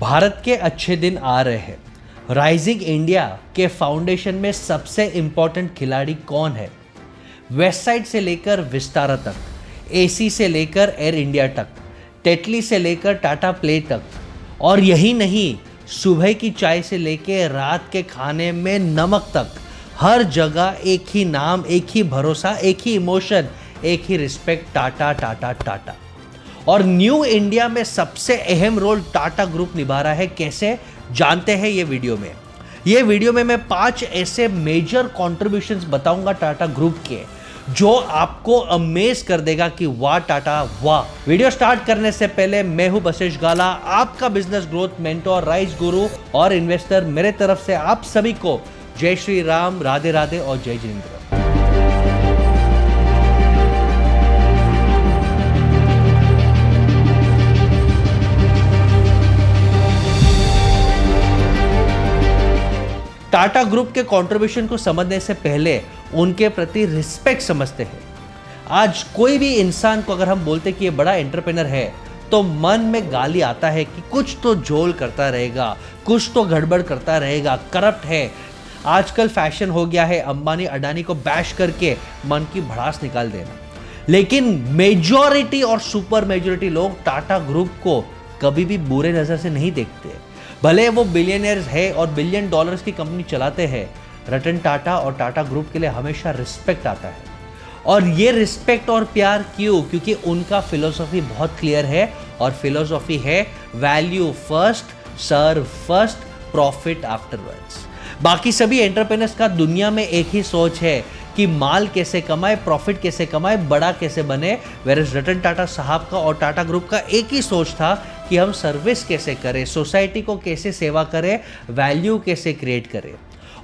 भारत के अच्छे दिन आ रहे हैं। राइजिंग इंडिया के फाउंडेशन में सबसे इंपॉर्टेंट खिलाड़ी कौन है? वेस्ट साइड से लेकर विस्तारा तक, एसी से लेकर एयर इंडिया तक, टेटली से लेकर टाटा प्ले तक, और यही नहीं, सुबह की चाय से लेकर रात के खाने में नमक तक, हर जगह एक ही नाम, एक ही भरोसा, एक ही इमोशन, एक ही रिस्पेक्ट, टाटा टाटा टाटा। और न्यू इंडिया में सबसे अहम रोल टाटा ग्रुप निभा रहा है। कैसे जानते हैं ये वीडियो में मैं 5 ऐसे मेजर कॉन्ट्रीब्यूशंस बताऊंगा टाटा ग्रुप के, जो आपको अमेज कर देगा कि वाह टाटा वाह। वीडियो स्टार्ट करने से पहले मैं हूं बसेश गाला, आपका बिजनेस ग्रोथ मेंटोर, राइज गुरु और इन्वेस्टर। मेरे तरफ से आप सभी को जय श्री राम, राधे राधे और जय जिनेंद्र। टाटा ग्रुप के कंट्रीब्यूशन को समझने से पहले उनके प्रति रिस्पेक्ट समझते हैं। आज कोई भी इंसान को अगर हम बोलते कि ये बड़ा एंटरप्रेन्योर है, तो मन में गाली आता है कि कुछ तो झोल करता रहेगा, कुछ तो गड़बड़ करता रहेगा, करप्ट है। आजकल फैशन हो गया है अंबानी अडानी को बैश करके मन की भड़ास निकाल देना। लेकिन मेजॉरिटी और सुपर मेजॉरिटी लोग टाटा ग्रुप को कभी भी बुरे नजर से नहीं देखते। भले वो बिलियनियर्स है और बिलियन डॉलर्स की कंपनी चलाते हैं, रतन टाटा और टाटा ग्रुप के लिए हमेशा रिस्पेक्ट आता है। और ये रिस्पेक्ट और प्यार क्यों? क्योंकि उनका फिलोसॉफी बहुत क्लियर है, और फिलोसॉफी है value first, serve first, profit afterwards. बाकी सभी एंटरप्रेन्योर्स का दुनिया में एक ही सोच है कि माल कैसे कमाए, प्रॉफिट कैसे कमाए, बड़ा कैसे बने। वेरएज़ रतन टाटा साहब का और टाटा ग्रुप का एक ही सोच था कि हम सर्विस कैसे करें, सोसाइटी को कैसे सेवा करें, वैल्यू कैसे क्रिएट करें।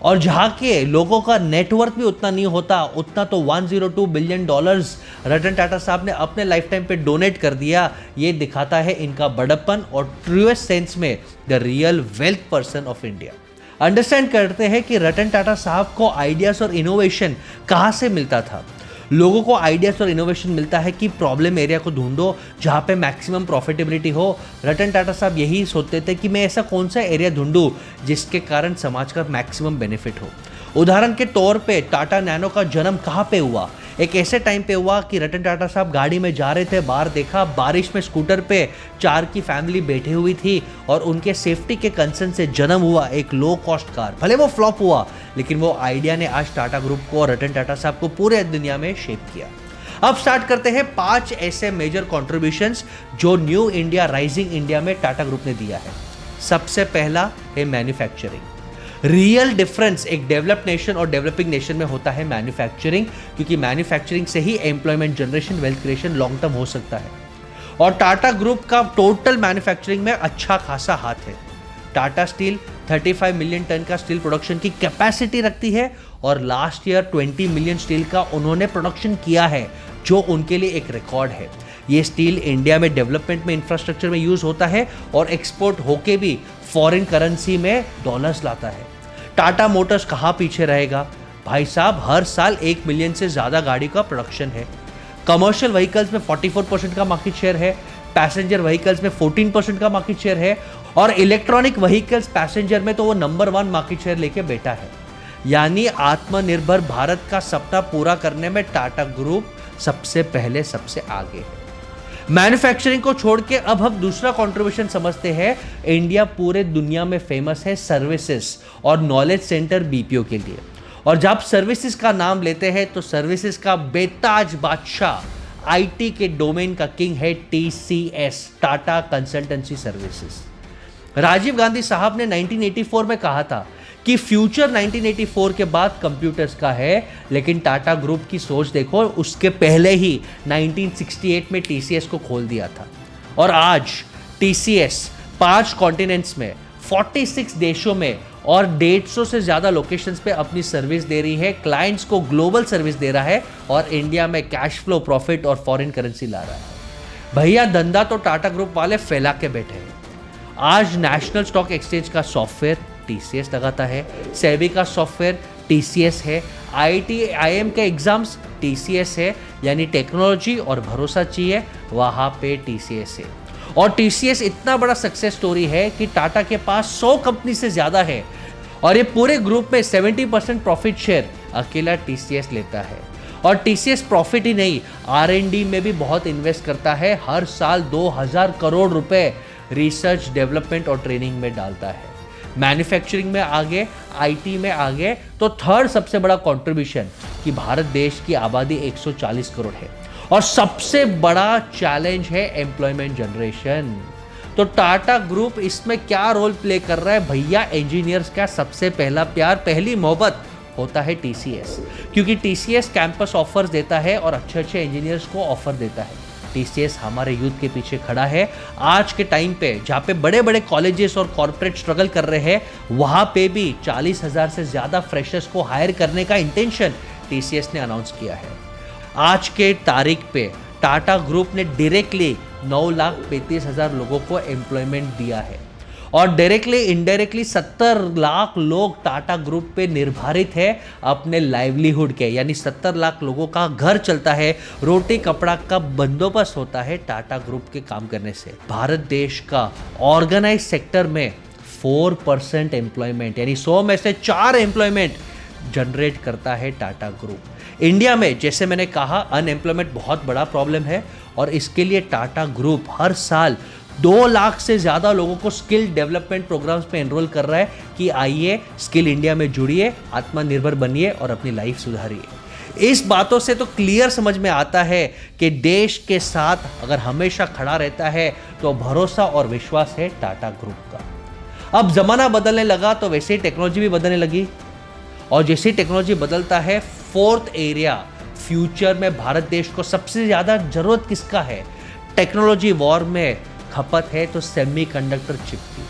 और जहाँ के लोगों का नेटवर्थ भी उतना नहीं होता, उतना तो 102 बिलियन डॉलर्स रतन टाटा साहब ने अपने लाइफ टाइम पे डोनेट कर दिया। ये दिखाता है इनका बड़प्पन और ट्रूएस्ट सेंस में the real wealth person of India. Understand करते हैं कि रतन टाटा साहब को आइडियाज़ और इनोवेशन कहाँ से मिलता था। लोगों को आइडियाज़ और इनोवेशन मिलता है कि प्रॉब्लम एरिया को ढूंढो जहाँ पे मैक्सिमम प्रॉफिटेबिलिटी हो। रतन टाटा साहब यही सोचते थे कि मैं ऐसा कौन सा एरिया ढूंढूं जिसके कारण समाज का मैक्सिमम बेनिफिट हो। उदाहरण के तौर पे टाटा नैनो का जन्म कहाँ पे हुआ? एक ऐसे टाइम पे हुआ कि रतन टाटा साहब गाड़ी में जा रहे थे, बाहर देखा बारिश में स्कूटर पे 4 की फैमिली बैठी हुई थी, और उनके सेफ्टी के कंसर्न से जन्म हुआ एक लो कॉस्ट कार। भले वो फ्लॉप हुआ, लेकिन वो आइडिया ने आज टाटा ग्रुप को और रतन टाटा साहब को पूरे दुनिया में शेप किया। अब स्टार्ट करते हैं 5 ऐसे मेजर कॉन्ट्रीब्यूशंस जो न्यू इंडिया, राइजिंग इंडिया में टाटा ग्रुप ने दिया है। सबसे पहला है मैन्युफैक्चरिंग। रियल डिफरेंस एक डेवलप्ड नेशन और डेवलपिंग नेशन में होता है मैन्युफैक्चरिंग, क्योंकि मैन्युफैक्चरिंग से ही employment generation, wealth creation long term हो सकता है। और टाटा ग्रुप का टोटल मैन्युफैक्चरिंग में अच्छा खासा हाथ है। टाटा स्टील 35 मिलियन टन का स्टील प्रोडक्शन की कैपेसिटी रखती है, और लास्ट ईयर 20 मिलियन स्टील का उन्होंने प्रोडक्शन किया है, जो उनके लिए एक रिकॉर्ड है। ये स्टील इंडिया में डेवलपमेंट में, इंफ्रास्ट्रक्चर में यूज होता है, और एक्सपोर्ट होके भी फॉरेन करेंसी में डॉलर्स लाता है। टाटा मोटर्स कहाँ पीछे रहेगा? भाई साहब, हर साल 1 मिलियन से ज़्यादा गाड़ी का प्रोडक्शन है। कमर्शियल व्हीकल्स में 44% का मार्केट शेयर है, पैसेंजर व्हीकल्स में 14% का मार्केट शेयर है, और इलेक्ट्रॉनिक व्हीकल्स पैसेंजर में तो वो नंबर 1 मार्केट शेयर लेके बैठा है। यानी आत्मनिर्भर भारत का सपना पूरा करने में टाटा ग्रुप सबसे पहले, सबसे आगे है। मैन्युफैक्चरिंग को छोड़ के अब हम दूसरा कंट्रीब्यूशन समझते हैं। इंडिया पूरे दुनिया में फेमस है सर्विसेज और नॉलेज सेंटर बीपीओ के लिए। और जब सर्विसेज का नाम लेते हैं तो सर्विसेज का बेताज बादशाह, आईटी के डोमेन का किंग है TCS, Tata consultancy services. Rajiv Gandhi साहब ने 1984 में कहा था कि फ्यूचर 1984 के बाद कंप्यूटर्स का है, लेकिन टाटा ग्रुप की सोच देखो, उसके पहले ही 1968 में टीसीएस को खोल दिया था। और आज टीसीएस 5 कॉन्टिनेंट्स में, 46 देशों में और 150 से ज़्यादा लोकेशंस पे अपनी सर्विस दे रही है, क्लाइंट्स को ग्लोबल सर्विस दे रहा है, और इंडिया में कैश फ्लो, प्रॉफिट और फॉरेन करेंसी ला रहा है। भैया, धंधा तो टाटा ग्रुप वाले फैला के बैठे हैं। आज नेशनल स्टॉक एक्सचेंज का सॉफ्टवेयर टीसीएस लगाता है, सेबी का सॉफ्टवेयर टीसीएस है, IIM के एग्जाम्स टीसीएस है, यानी टेक्नोलॉजी और भरोसा चाहिए वहाँ पे टीसीएस है। और टीसीएस इतना बड़ा सक्सेस स्टोरी है कि टाटा के पास 100 कंपनी से ज़्यादा है और ये पूरे ग्रुप में 70% प्रॉफिट शेयर अकेला टीसीएस लेता है। और टीसीएस प्रॉफिट ही नहीं, R&D में भी बहुत इन्वेस्ट करता है। हर साल 2000 करोड़ रुपए रिसर्च, डेवलपमेंट और ट्रेनिंग में डालता है। मैन्युफैक्चरिंग में आगे, आईटी में आगे, तो थर्ड सबसे बड़ा कंट्रीब्यूशन कि भारत देश की आबादी 140 करोड़ है और सबसे बड़ा चैलेंज है एम्प्लॉयमेंट जनरेशन। तो टाटा ग्रुप इसमें क्या रोल प्ले कर रहा है भैया? इंजीनियर्स का सबसे पहला प्यार, पहली मोहब्बत होता है टीसीएस, क्योंकि टीसीएस कैंपस ऑफर्स देता है और अच्छे अच्छे इंजीनियर्स को ऑफर देता है। टीसीएस हमारे यूथ के पीछे खड़ा है। आज के टाइम पे जहाँ पे बड़े बड़े कॉलेजेस और कॉर्पोरेट स्ट्रगल कर रहे हैं, वहाँ पे भी 40,000 से ज़्यादा फ्रेशर्स को हायर करने का इंटेंशन टीसीएस ने अनाउंस किया है। आज के तारीख पे टाटा ग्रुप ने डायरेक्टली 9,35,000 लोगों को एम्प्लॉयमेंट दिया है और डायरेक्टली इनडायरेक्टली 70 लाख लोग टाटा ग्रुप पे निर्भरित है अपने लाइवलीहुड के, यानी 70 लाख लोगों का घर चलता है, रोटी कपड़ा का बंदोबस्त होता है टाटा ग्रुप के काम करने से। भारत देश का ऑर्गेनाइज सेक्टर में 4% एम्प्लॉयमेंट, यानी 100 में से 4 एम्प्लॉयमेंट जनरेट करता है टाटा ग्रुप। इंडिया में जैसे मैंने कहा अनएम्प्लॉयमेंट बहुत बड़ा प्रॉब्लम है और इसके लिए टाटा ग्रुप हर साल 2 लाख से ज़्यादा लोगों को स्किल डेवलपमेंट प्रोग्राम्स पे एनरोल कर रहा है कि आइए स्किल इंडिया में जुड़िए, आत्मनिर्भर बनिए और अपनी लाइफ सुधारिए। इस बातों से तो क्लियर समझ में आता है कि देश के साथ अगर हमेशा खड़ा रहता है तो भरोसा और विश्वास है टाटा ग्रुप का। अब ज़माना बदलने लगा तो वैसे ही टेक्नोलॉजी भी बदलने लगी और जैसे टेक्नोलॉजी बदलता है, फोर्थ एरिया फ्यूचर में भारत देश को सबसे ज़्यादा ज़रूरत किसका है? टेक्नोलॉजी वॉर में खपत है तो सेमीकंडक्टर चिप की,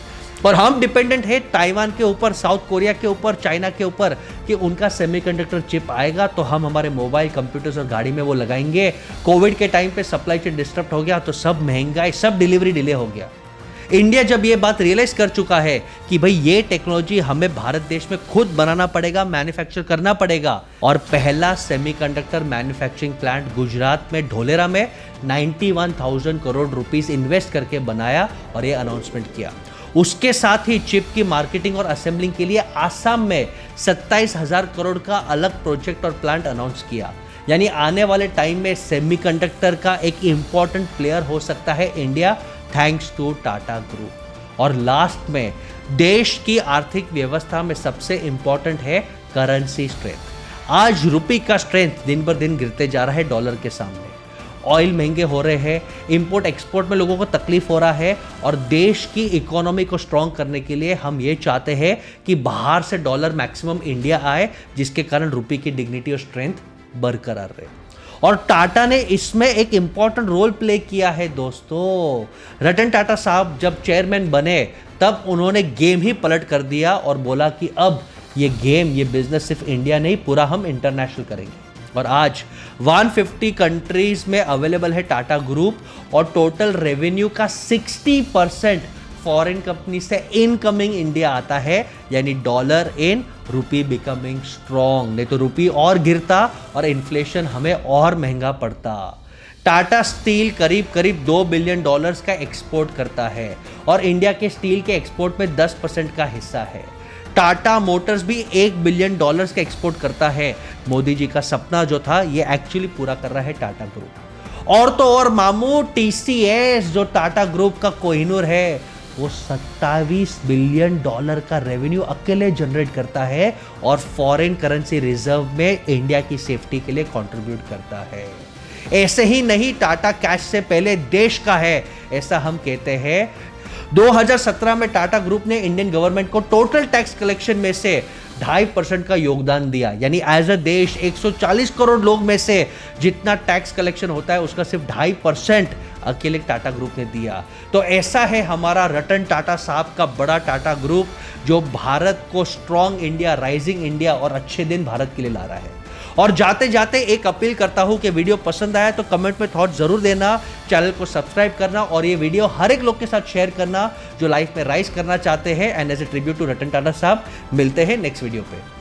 और हम डिपेंडेंट है ताइवान के ऊपर, साउथ कोरिया के ऊपर, चाइना के ऊपर कि उनका सेमीकंडक्टर चिप आएगा तो हम हमारे मोबाइल, कंप्यूटर्स और गाड़ी में वो लगाएंगे। कोविड के टाइम पे सप्लाई चेन डिस्टर्ब हो गया तो सब महंगाई, सब डिलीवरी डिले हो गया। इंडिया जब ये बात रियलाइज कर चुका है कि भाई ये टेक्नोलॉजी हमें भारत देश में खुद बनाना पड़ेगा, मैन्युफैक्चर करना पड़ेगा, और पहला सेमीकंडक्टर मैन्युफैक्चरिंग प्लांट गुजरात में ढोलेरा में 91,000 करोड़ रुपीस इन्वेस्ट करके बनाया और ये अनाउंसमेंट किया। उसके साथ ही चिप की मार्केटिंग और असेंबलिंग के लिए आसाम में 27,000 करोड़ का अलग प्रोजेक्ट और प्लांट अनाउंस किया। यानी आने वाले टाइम में सेमीकंडक्टर का एक इंपॉर्टेंट प्लेयर हो सकता है India, thanks to Tata group. और लास्ट में देश की आर्थिक व्यवस्था में सबसे इंपॉर्टेंट है करेंसी स्ट्रेंथ। आज रुपये का स्ट्रेंथ दिन बर दिन गिरते जा रहा है डॉलर के सामने। ऑयल महंगे हो रहे हैं, इंपोर्ट एक्सपोर्ट में लोगों को तकलीफ हो रहा है, और देश की इकोनॉमी को स्ट्रॉन्ग करने के लिए हम ये चाहते हैं कि बाहर से डॉलर मैक्सिमम इंडिया आए, जिसके कारण रुपये की डिग्निटी और स्ट्रेंथ बरकरार रहे। और टाटा ने इसमें एक इंपॉर्टेंट रोल प्ले किया है दोस्तों। रतन टाटा साहब जब चेयरमैन बने तब उन्होंने गेम ही पलट कर दिया और बोला कि अब ये गेम, ये बिजनेस सिर्फ इंडिया नहीं, पूरा हम इंटरनेशनल करेंगे। और आज 150 कंट्रीज में अवेलेबल है टाटा ग्रुप और टोटल रेवेन्यू का 60% फॉरेन कंपनी से इनकमिंग इंडिया आता है, यानी dollar in, rupee becoming strong. नहीं तो रुपी और गिरता और इन्फ्लेशन हमें और महंगा पड़ता। टाटा स्टील करीब 2 बिलियन डॉलर्स का एक्सपोर्ट करता है और इंडिया के स्टील के एक्सपोर्ट में 10% का हिस्सा है। टाटा मोटर्स भी 1 बिलियन डॉलर्स का एक्सपोर्ट करता है। मोदी जी का सपना जो था ये एक्चुअली पूरा कर रहा है टाटा ग्रुप। और तो और मामू, टीसीएस जो टाटा ग्रुप का कोहिनूर है, वो 27 बिलियन डॉलर का रेवेन्यू अकेले जनरेट करता है और फॉरेन करेंसी रिजर्व में इंडिया की सेफ्टी के लिए कंट्रीब्यूट करता है। ऐसे ही नहीं, टाटा कैश से पहले देश का है, ऐसा हम कहते हैं। 2017 में टाटा ग्रुप ने इंडियन गवर्नमेंट को टोटल टैक्स कलेक्शन में से 2.5% का योगदान दिया। यानी एज अ देश 140 करोड़ लोग में से जितना टैक्स कलेक्शन होता है उसका सिर्फ 2.5% अकेले टाटा ग्रुप ने दिया। तो ऐसा है हमारा रतन टाटा साहब का बड़ा टाटा ग्रुप, जो भारत को स्ट्रॉन्ग इंडिया, राइजिंग इंडिया और अच्छे दिन भारत के लिए ला रहा है। और जाते जाते एक अपील करता हूं कि वीडियो पसंद आया तो कमेंट में थॉट जरूर देना, चैनल को सब्सक्राइब करना और ये वीडियो हर एक लोग के साथ शेयर करना जो लाइफ में राइज करना चाहते हैं। And as a tribute to Ratan Tata sahab, मिलते हैं नेक्स्ट वीडियो पे।